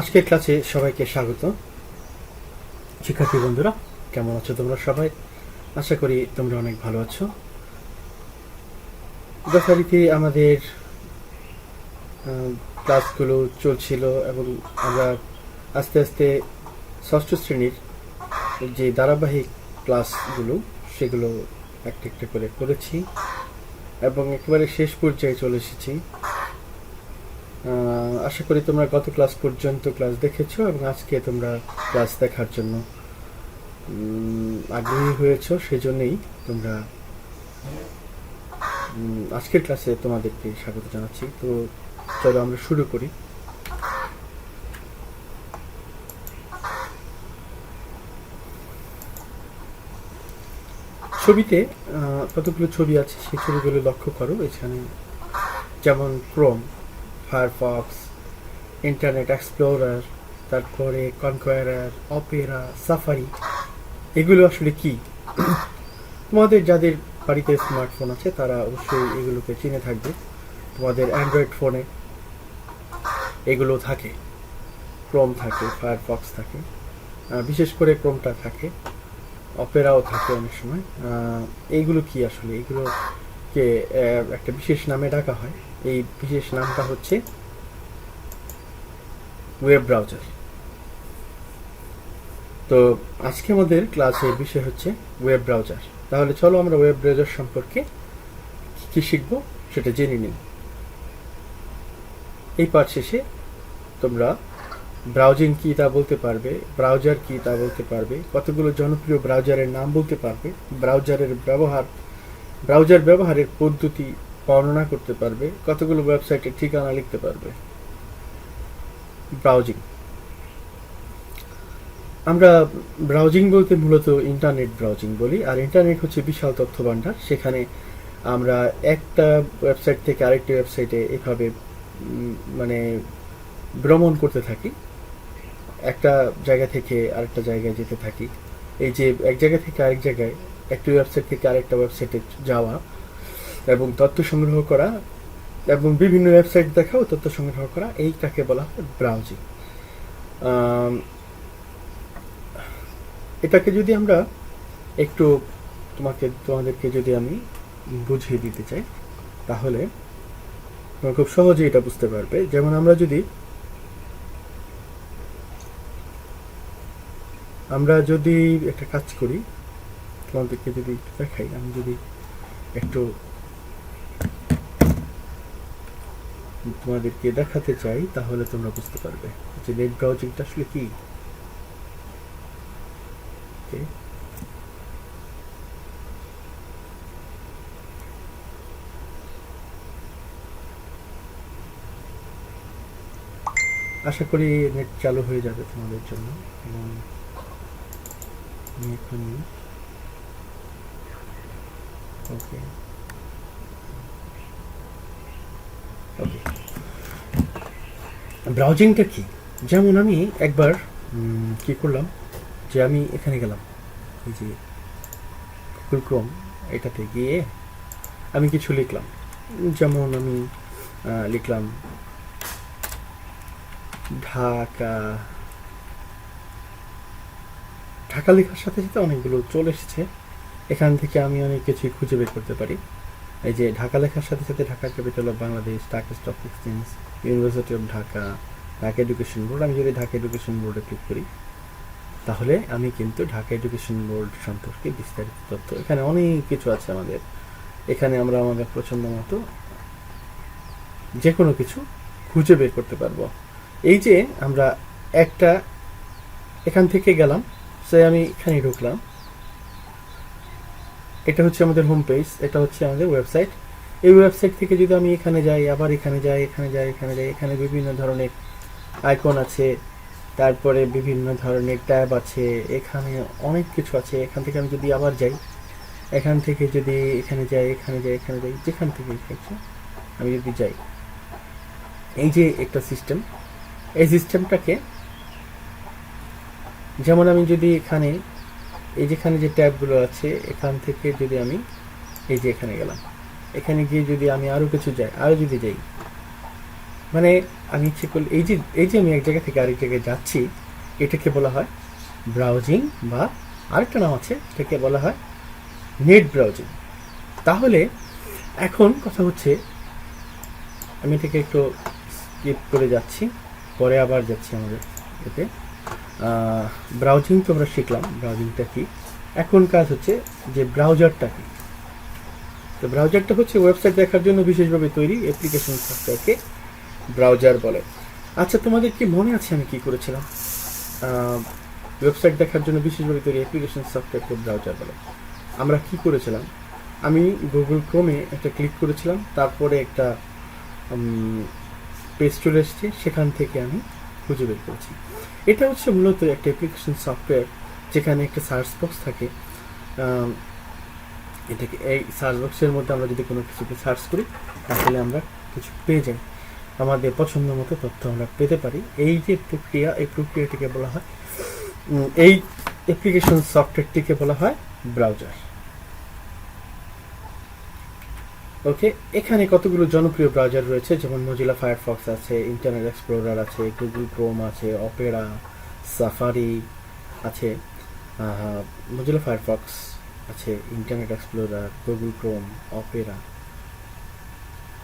আজকের ক্লাসে সবাইকে স্বাগত। শিক্ষার্থী বন্ধুরা, কেমন আছো তোমরা সবাই? আশা করি তোমরা অনেক ভালো আছো। যথারীতি আমাদের ক্লাসগুলো চলছিল এবং আমরা আস্তে আস্তে ষষ্ঠ শ্রেণীর যে ধারাবাহিক ক্লাসগুলো সেগুলো একটা একটা করে করেছি এবং একেবারে শেষ পর্যায়ে চলে এসেছি। আশা করি তোমরা গত ক্লাস পর্যন্ত ক্লাস দেখেছো এবং আজকে তোমরা ক্লাস দেখার জন্য আগ্রহী হয়েছো, সেজন্যই তোমরা আজকের ক্লাসে তোমাদেরকে স্বাগত জানাচ্ছি। তো চলো আমরা শুরু করি। ছবিতে কতগুলো ছবি আছে সেই ছবিগুলো লক্ষ্য করো। এখানে যেমন ক্রোম, ফায়ারফক্স, ইন্টারনেট এক্সপ্লোরার, তারপরে কনকোয়ারার, অপেরা, সাফারি, এগুলো আসলে কি? তোমাদের যাদের বাড়িতে স্মার্টফোন আছে তারা অবশ্যই এগুলোকে চিনে থাকবে। তোমাদের অ্যান্ড্রয়েড ফোনে এগুলো থাকে, ক্রোম থাকে, ফায়ারফক্স থাকে, বিশেষ করে ক্রোমটা থাকে, অপেরাও থাকে অনেক সময়। এইগুলো কি আসলে? এগুলোকে একটা বিশেষ নামে ডাকা হয়। এই বিশেষ নামটা হচ্ছে ওয়েব ব্রাউজার। তো আজকে আমাদের ক্লাসের বিষয় হচ্ছে ওয়েব ব্রাউজার। তাহলে চলো আমরা ওয়েব ব্রাউজার সম্পর্কে কি শিখবো সেটা জেনে নিই। এই পাঠ শেষে তোমরা ব্রাউজিং কি তা বলতে পারবে, ব্রাউজার কি তা বলতে পারবে, কতগুলো জনপ্রিয় ব্রাউজারের নাম বলতে পারবে, ব্রাউজার ব্যবহারের পদ্ধতি বর্ণনা করতে পারবে, কতগুলো ওয়েবসাইটের ঠিকানা লিখতে পারবে। ব্রাউজিং, আমরা ব্রাউজিং বলতে মূলত ইন্টারনেট ব্রাউজিং বলি। আর ইন্টারনেট হচ্ছে বিশাল তথ্য ভাণ্ডার। সেখানে আমরা একটা ওয়েবসাইট থেকে আরেকটি ওয়েবসাইটে এভাবে ভ্রমণ করতে থাকি, একটা জায়গা থেকে আরেকটা জায়গায় যেতে থাকি। এই যে এক জায়গা থেকে আরেক জায়গায়, একটি ওয়েবসাইট থেকে আরেকটা ওয়েবসাইটে যাওয়া এবং তথ্য সংগ্রহ করা এবং বিভিন্ন ওয়েবসাইট দেখা ও তথ্য সংগ্রহ করা, এইটাকে বলা হয় ব্রাউজিং। এটাকে যদি আমরা একটু তোমাদেরকে যদি আমি বুঝিয়ে দিতে চাই তাহলে তোমরা খুব সহজে এটা বুঝতে পারবে। যেমন আমরা যদি একটা কাজ করি, তোমাদেরকে যদি একটু দেখাই, আমি যদি একটু তোমাদেরকে দেখাতে চাই তাহলে তোমরা বুঝতে পারবে যে নেট ব্রাউজিংটা আসলে কি। আশা করি নেট চালু হয়ে যাবে তোমাদের জন্য। এবং ওকে, ব্রাউজিংটা কি? যেমন আমি একবার কি করলাম, যে আমি এখানে গেলাম, এই যে গুগল ক্রোম, এটাতে গিয়ে আমি কিছু লিখলাম। যেমন আমি লিখলাম ঢাকা লেখার সাথে সাথে অনেকগুলো চলে এসেছে। এখান থেকে আমি অনেক কিছু খুঁজে বের করতে পারি। এই যে ঢাকা লেখার সাথে সাথে Dhaka capital of Bangladesh, Dhaka stock exchange, university of Dhaka, Dhaka education board. আমি যদি ঢাকা এডুকেশন বোর্ডে ক্লিক করি তাহলে আমি কিন্তু ঢাকা এডুকেশন বোর্ড সম্পর্কে বিস্তারিত তথ্য, এখানে অনেক কিছু আছে আমাদের। এখানে আমরা আমাদের পছন্দ মতো যে কোনো কিছু খুঁজে বের করতে পারবো। এই যে আমরা একটা এখান থেকে গেলাম, সে আমি এখানে ঢুকলাম, এটা হচ্ছে আমাদের হোম পেজ, এটা হচ্ছে আমাদের ওয়েবসাইট। এই ওয়েবসাইট থেকে যদি আমি এখানে যাই, আবার এখানে যাই, এখানে বিভিন্ন ধরনের আইকন আছে, তারপরে বিভিন্ন ধরনের ট্যাব আছে, এখানে অনেক কিছু আছে। এখান থেকে আমি যদি আবার যাই, এখান থেকে যদি এখানে যাই, যেখান থেকে আমি যদি যাই, এই যে একটা সিস্টেম, এই সিস্টেমটাকে যেমন আমি যদি এখানে যেখানে যে ট্যাবগুলো আছে, এখান থেকে যদি আমি এই যে এখানে গেলাম, এখানে গিয়ে যদি আমি আরও কিছু যাই, মানে আমি ইচ্ছে করলে এই যে আমি এক জায়গা থেকে আরেক জায়গায় যাচ্ছি, এটাকে বলা হয় ব্রাউজিং, বা আরেকটা নাম আছে, এটাকে বলা হয় নেট ব্রাউজিং। তাহলে এখন কথা হচ্ছে, আমি এটাকে একটু স্কিপ করে যাচ্ছি, পরে আবার যাচ্ছি আমাদের এতে। ব্রাউজিং তো আমরা শিখলাম, ব্রাউজিংটা কি। এখন কাজ হচ্ছে যে ব্রাউজারটা কি। তো ব্রাউজারটা হচ্ছে ওয়েবসাইট দেখার জন্য বিশেষভাবে তৈরি অ্যাপ্লিকেশন সফটওয়্যারকে ব্রাউজার বলে। আচ্ছা, তোমাদের কি মনে আছে আমি কি করেছিলাম? ওয়েবসাইট দেখার জন্য বিশেষভাবে তৈরি অ্যাপ্লিকেশন সফটওয়্যারকে ব্রাউজার বলে। আমরা কি করেছিলাম? আমি গুগল ক্রোমে একটা ক্লিক করেছিলাম, তারপরে একটা পেজ চলে এসছে, সেখান থেকে আমি খুঁজে বের করেছি। এটা হচ্ছে মূলত একটা অ্যাপ্লিকেশন সফটওয়্যার যেখানে একটা সার্চ বক্স থাকে। এটাকে এই সার্চ বক্সের মধ্যে আমরা যদি কোনো কিছুকে সার্চ করি, তাহলে আমরা কিছু পেয়ে যাই, আমাদের পছন্দ মতো তথ্য আমরা পেতে পারি। এই যে প্রক্রিয়া, এই প্রক্রিয়াটিকে বলা হয়, এই অ্যাপ্লিকেশন সফটওয়্যারটিকে বলা হয় ব্রাউজার। ওকে, এখানে কতগুলো জনপ্রিয় ব্রাউজার রয়েছে, যেমন মজিলা ফায়ারফক্স আছে, ইন্টারনেট এক্সপ্লোরার আছে, গুগল ক্রোম আছে, অপেরা, সাফারি আছে, মজিলা ফায়ারফক্স আছে, internet explorer, Google Chrome, Opera,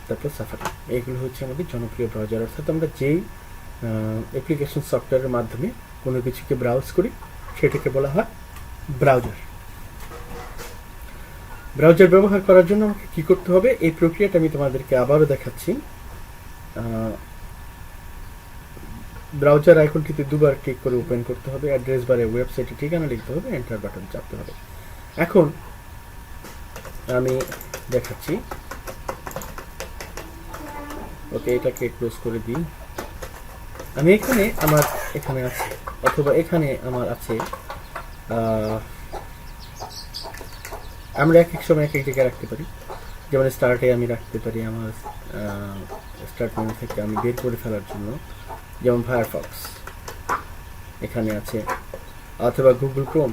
তারপর সাফারি। এইগুলো হচ্ছে আমাদের জনপ্রিয় ব্রাউজার। অর্থাৎ আমরা যেই অ্যাপ্লিকেশন সফটওয়্যারের মাধ্যমে কোনো কিছুকে ব্রাউজ করি, সেটাকে বলা হয় ব্রাউজার। ব্রাউজার ব্যবহার করার জন্য আমাকে কী করতে হবে, এই প্রক্রিয়াটা আমি তোমাদেরকে আবারও দেখাচ্ছি। ব্রাউজার আইকনটিতে দুবার ক্লিক করে ওপেন করতে হবে, অ্যাড্রেস বারে ওয়েবসাইটের ঠিকানা লিখতে হবে, এন্টার বাটন চাপতে হবে। এখন আমি দেখাচ্ছি। ওকে, এটাকে ক্লোজ করে দিই। আমি এখানে আছে, অথবা এখানে আমার আছে, আমরা এক এক সময় এক এক জায়গায় রাখতে পারি। যেমন স্টার্টে আমি রাখতে পারি আমার স্টার্ট মেনু থেকে আমি বের করে ফেলার জন্য, যেমন ফায়ারফক্স এখানে আছে, অথবা গুগল ক্রোম।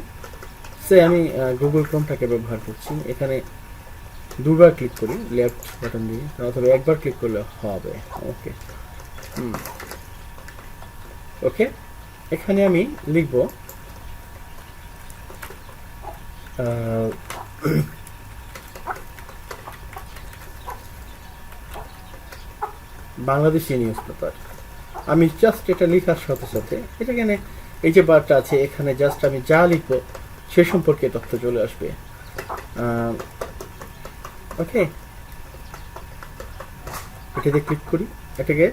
আমি গুগল ক্রোমটাকে ব্যবহার করছি। এখানে দুবার ক্লিক করি লেফট বাটন দিয়ে, অথবা একবার ক্লিক করলে হবে। ওকে, ওকে, এখানে আমি লিখব বাংলাদেশি নিউজ পেপার। আমি জাস্ট এটা লেখার সাথে সাথে এখানে এই যে বারটা আছে, এখানে জাস্ট আমি যা লিখবো সে সম্পর্কে তথ্য চলে আসবে। ওকে, এটাতে ক্লিক করি। এটাকে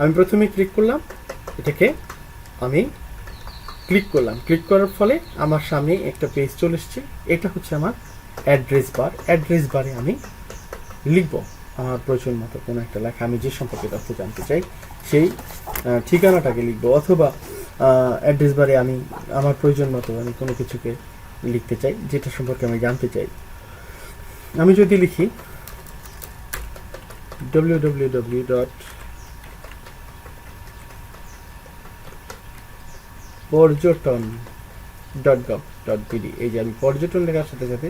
আমি প্রথমে ক্লিক করলাম, এটাকে আমি ক্লিক করলাম। ক্লিক করার ফলে আমার সামনে একটা পেজ চলে এসছে। এটা হচ্ছে আমার অ্যাড্রেস বার। অ্যাড্রেস বারে আমি লিখবো আমার প্রয়োজন মতো কোনো একটা লেখা, আমি যে সম্পর্কে তথ্য জানতে চাই সেই ঠিকানাটাকে লিখবো, অথবা অ্যাড্রেস বারে আমি আমার প্রয়োজন মতো আমি কোনো কিছুকে লিখতে চাই যেটা সম্পর্কে আমি জানতে চাই। আমি যদি লিখি www.porjoton.gov.bd, এই যে আমি পর্যটন লেখার সাথে সাথে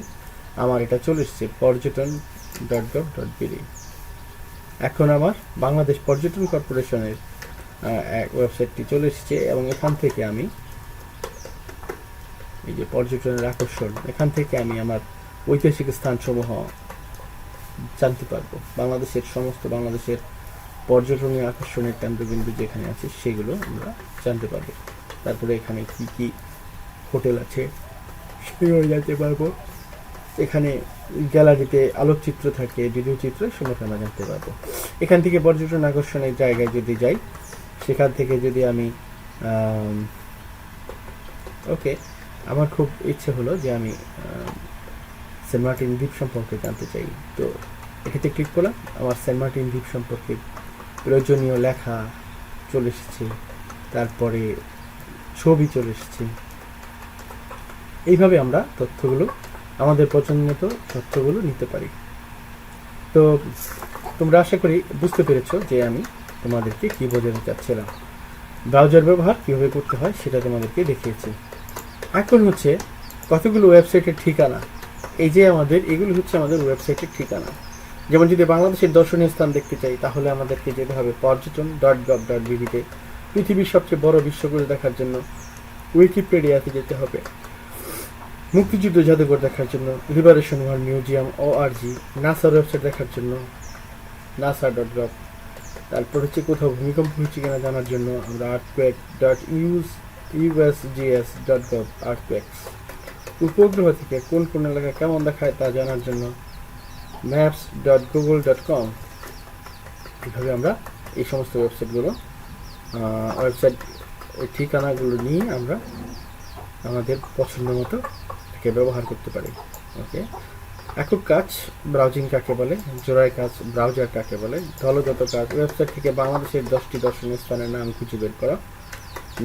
আমার এটা চলে এসছে porjoton.gov.bd। এখন আমার বাংলাদেশ পর্যটন কর্পোরেশনের ওয়েবসাইটটি চলে এসেছে, এবং এখান থেকে আমি এই যে পর্যটনের আকর্ষণ, এখান থেকে আমি আমার ঐতিহাসিক স্থানসমূহ জানতে পারবো। বাংলাদেশের পর্যটনীয় আকর্ষণের কেন্দ্রবিন্দু যেখানে আছে সেগুলো আমরা জানতে পারবো। তারপরে এখানে কি কি হোটেল আছে সেগুলো জানতে পারবো। এখানে গ্যালারিতে আলোকচিত্র থাকে, ভিডিও চিত্র সম্পর্কে আমরা জানতে পারবো। এখান থেকে পর্যটন আকর্ষণের জায়গায় যদি যাই, সেখান থেকে যদি আমি ওকে, আমার খুব ইচ্ছে হলো যে আমি সেন্ট মার্টিন দ্বীপ সম্পর্কে জানতে চাই। তো এটাতে ক্লিক করলাম, আমার সেন্ট মার্টিন দ্বীপ সম্পর্কে প্রয়োজনীয় লেখা চলে এসেছে, তারপরে ছবি চলে এসেছে। এইভাবে আমরা আমাদের পছন্দ মতো তথ্যগুলো নিতে পারি। তো তোমরা আশা করি বুঝতে পেরেছো যে আমি তোমাদেরকে কি বোঝাতে চাচ্ছিলাম। ব্রাউজার ব্যবহার কীভাবে করতে হয় সেটা তোমাদেরকে দেখিয়েছি। এখন হচ্ছে কতগুলো ওয়েবসাইটের ঠিকানা। এই যে এগুলো হচ্ছে আমাদের ওয়েবসাইটের ঠিকানা। যেমন যদি বাংলাদেশের দর্শনীয় স্থান দেখতে চাই তাহলে আমাদেরকে যেতে হবে পর্যটন.gov.bbতে। পৃথিবীর সবচেয়ে বড় বিশ্বকোষ দেখার জন্য উইকিপিডিয়াতে যেতে হবে। মুক্তিযুদ্ধ জাদুঘর দেখার জন্য লিবারেশন ওয়ার মিউজিয়াম ORG। নাসার ওয়েবসাইট দেখার জন্য nasa.gov। তারপর হচ্ছে কোথাও ভূমিকম্প হচ্ছে কিনা জানার জন্য আমরা earthquake.usgs.gov earthquakes। উপগ্রহ থেকে কোন কোন এলাকা কেমন দেখায় তা জানার জন্য maps.google.com। এভাবে আমরা এই সমস্ত ওয়েবসাইট ঠিকানাগুলো নিয়ে আমরা আমাদের পছন্দ মতো থেকে ব্যবহার করতে পারি। ওকে, একক কাজ ব্রাউজিং কাকে বলে, জোড়ায় কাজ ব্রাউজার কাকে বলে, দলগত কাজ ওয়েবসাইট থেকে বাংলাদেশের 10টি দর্শনীয় স্থানের নাম খুঁজে বের করা,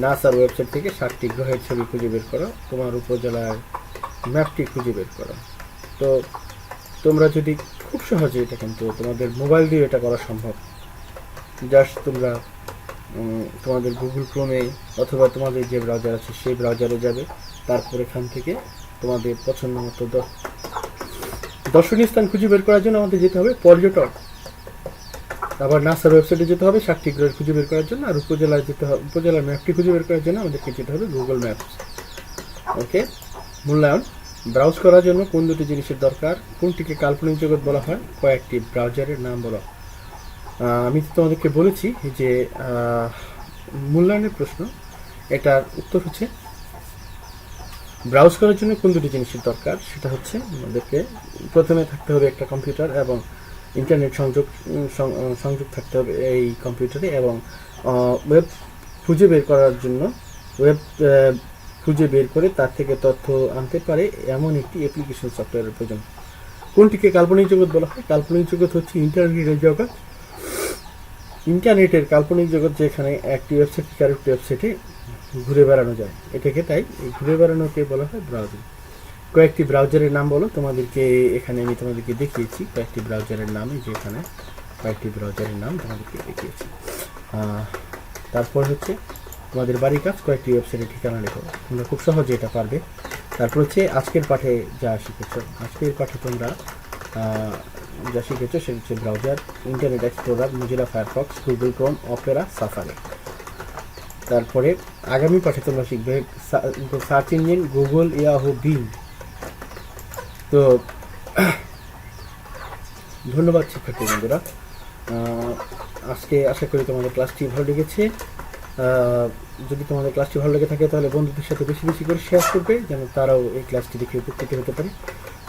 নাসার ওয়েবসাইট থেকে 7টি গ্রহের ছবি খুঁজে বের করা, তোমার উপজেলার ম্যাপটি খুঁজে বের করা। তো তোমরা যদি খুব সহজে এটা কিন্তু তোমাদের মোবাইল দিয়ে এটা করা সম্ভব। জাস্ট তোমরা তোমাদের গুগল ক্রোমে অথবা তোমাদের যে ব্রাউজার আছে সেই ব্রাউজারে যাবে, তারপর এখান থেকে তোমাদের পছন্দ মতো দর্শনীয় স্থান খুঁজে বের করার জন্য আমাদের যেতে হবে পর্যটন। আবার নাসার ওয়েবসাইটে যেতে হবে 7টি গ্রহের খুঁজে বের করার জন্য, আর উপজেলায় যেতে হবে, উপজেলার ম্যাপটি খুঁজে বের করার জন্য আমাদেরকে যেতে হবে গুগল ম্যাপস। ওকে, মূল্যায়ন ব্রাউজ করার জন্য কোন দুটি জিনিসের দরকার, কোনটিকে কাল্পনিক জগৎ বলা হয়, কয়েকটি ব্রাউজারের নাম বলা। আমি তো তোমাদেরকে বলেছি যে মূল্যায়নের প্রশ্ন, এটার উত্তর হচ্ছে ব্রাউজ করার জন্য কোন দুটি জিনিসের দরকার, সেটা হচ্ছে আমাদেরকে প্রথমে থাকতে হবে একটা কম্পিউটার এবং ইন্টারনেট সংযোগ থাকতে হবে এই কম্পিউটারে, এবং ওয়েব খুঁজে বের করার জন্য ওয়েব খুঁজে বের করে তার থেকে তথ্য আনতে পারে এমন একটি অ্যাপ্লিকেশন সফটওয়্যারের প্রয়োজন। কোনটিকে কাল্পনিক জগৎ বলা হয়? কাল্পনিক জগৎ হচ্ছে ইন্টারনেটের জগৎ, ইন্টারনেটের কাল্পনিক জগৎ যেখানে একটি ওয়েবসাইট থেকে আরেকটি ওয়েবসাইটে ঘুরে বেড়ানো যায়, এটাকে তাই এই ঘুরে বেড়ানোকে বলা হয় ব্রাউজিং। কয়েকটি ব্রাউজারের নাম বলো, তোমাদেরকে এখানে আমি তোমাদেরকে দেখিয়েছি কয়েকটি ব্রাউজারের নাম, এই যে এখানে কয়েকটি ব্রাউজারের নাম তোমাদেরকে দেখিয়েছি। তারপর হচ্ছে তোমাদের বাড়ি কাজ, কয়েকটি ওয়েবসাইটের ঠিকানা লেখো, তোমরা খুব সহজে এটা পারবে। তারপর হচ্ছে আজকের পাঠে যা শিখেছ, আজকের পাঠে তোমরা যা শিখেছ সেটা হচ্ছে browser, internet explorer, Mozilla Firefox, Google Chrome, Opera, safari. তারপরে আগামী পাঠে তোমরা শিখবে search engine, Google, Yahoo, being. তো ধন্যবাদ শিক্ষার্থী বন্ধুরা, আজকে আশা করি তোমাদের ক্লাসটি ভালো লেগেছে। যদি তোমাদের ক্লাসটি ভালো লেগে থাকে তাহলে বন্ধুদের সাথে বেশি বেশি করে শেয়ার করবে, যেন তারাও এই ক্লাসটি দেখে উপকৃত হতে পারে।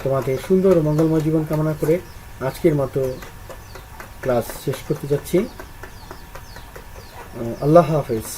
তোমাদের সুন্দর ও মঙ্গলময় জীবন কামনা করে আজকের মতো ক্লাস শেষ করতে যাচ্ছি। আল্লাহ হাফেজ।